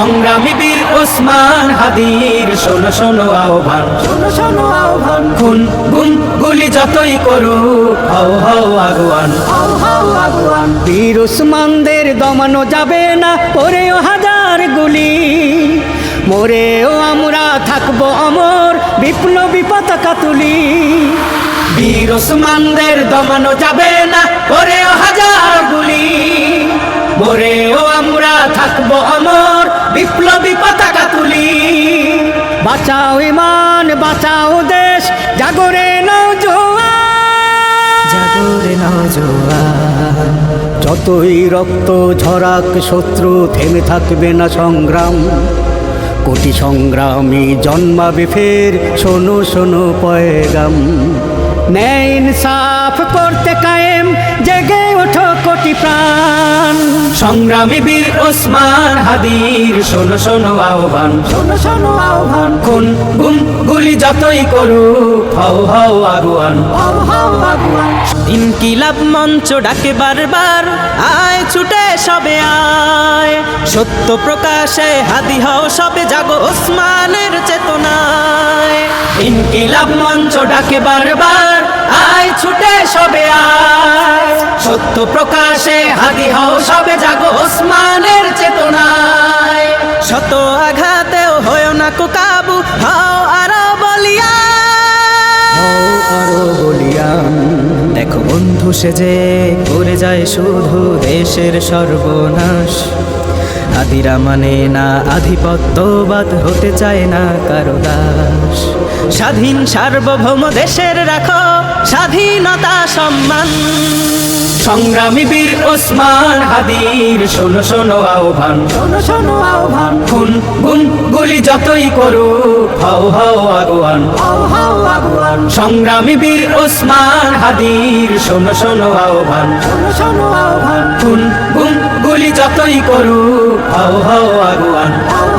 সংগ্রামী বীর ওসমান হাদির শোনো শোনো আহ্বান, শোনো শোনো আহ্বান। খুন গুম গুলি যতই করুক হও হও আগুয়ান, হও হও আগুয়ান। বীর ওসমানদের দমানো যাবে না, পরেও হাজার গুলি, মরেও আমরা থাকবো অমর, বিপ্লবী পতাকা তুলি। বীর ওসমানদের দমানো যাবে না, পরেও হাজার গুলি, মরেও আমরা থাকবো অমর, বিপ্লবী পতাকা তুলি। বাঁচাও ইমান, বাঁচাও দেশ, জাগরে নওজোয়ান, জাগরে নওজোয়ান। যতই রক্ত ঝরাক শত্রু থেমে থাকবে না সংগ্রাম। কোটি সংগ্রামী জন্মাবে ফের, শোনো শোনো পয়গাম। ন্যায় ইনসাফ করতে কায়েম, জেগে ওঠো কোটি প্রাণ। সংগ্রামী বীর ওসমান হাদির শোনো শোনো আহ্বান, শোনো শোনো আহ্বান। খুন গুম গুলি যতই করুক হও হও আগুয়ান, হও হও আগুয়ান। ইনকিলাব মঞ্চ ডাকে বারবার, আয় ছুটে সবে আয়, সত্য প্রকাশে হাদি হও সবে, জাগো ওসমানের চেতনায়। ইনকিলাব মঞ্চ ডাকে বারবার, আয় ছুটে সবে আয়, সত্য প্রকাশে হাদি হও সবে, জাগো ওসমানের চেতনায়। শত আঘাতেও হয় না কো কাবু, হও আরো বলিয়ান, হও আরো বলিয়ান। দেখো বন্ধু সেজে করে যায় শুধু দেশের সর্বনাশ। আদিরা মানে না আধিপত্যবাদ, হতে চায় না কারো দাস। স্বাধীন সার্বভৌম দেশের রাখো স্বাধীনতা সম্মান। সংগ্রামী বীর ওসমান হাদির শোনো শোনো আহ্বান, শোনো শোনো আহ্বান। খুন গুম গুলি যতই করুক হও হও আগুয়ান, হও হও আগুয়ান। সংগ্রামী বীর ওসমান হাদির শোনো শোনো আহ্বান, শোনো শোনো আহ্বান। খুন গুম গুলি যতই করুক হও হও আগুয়ান, হও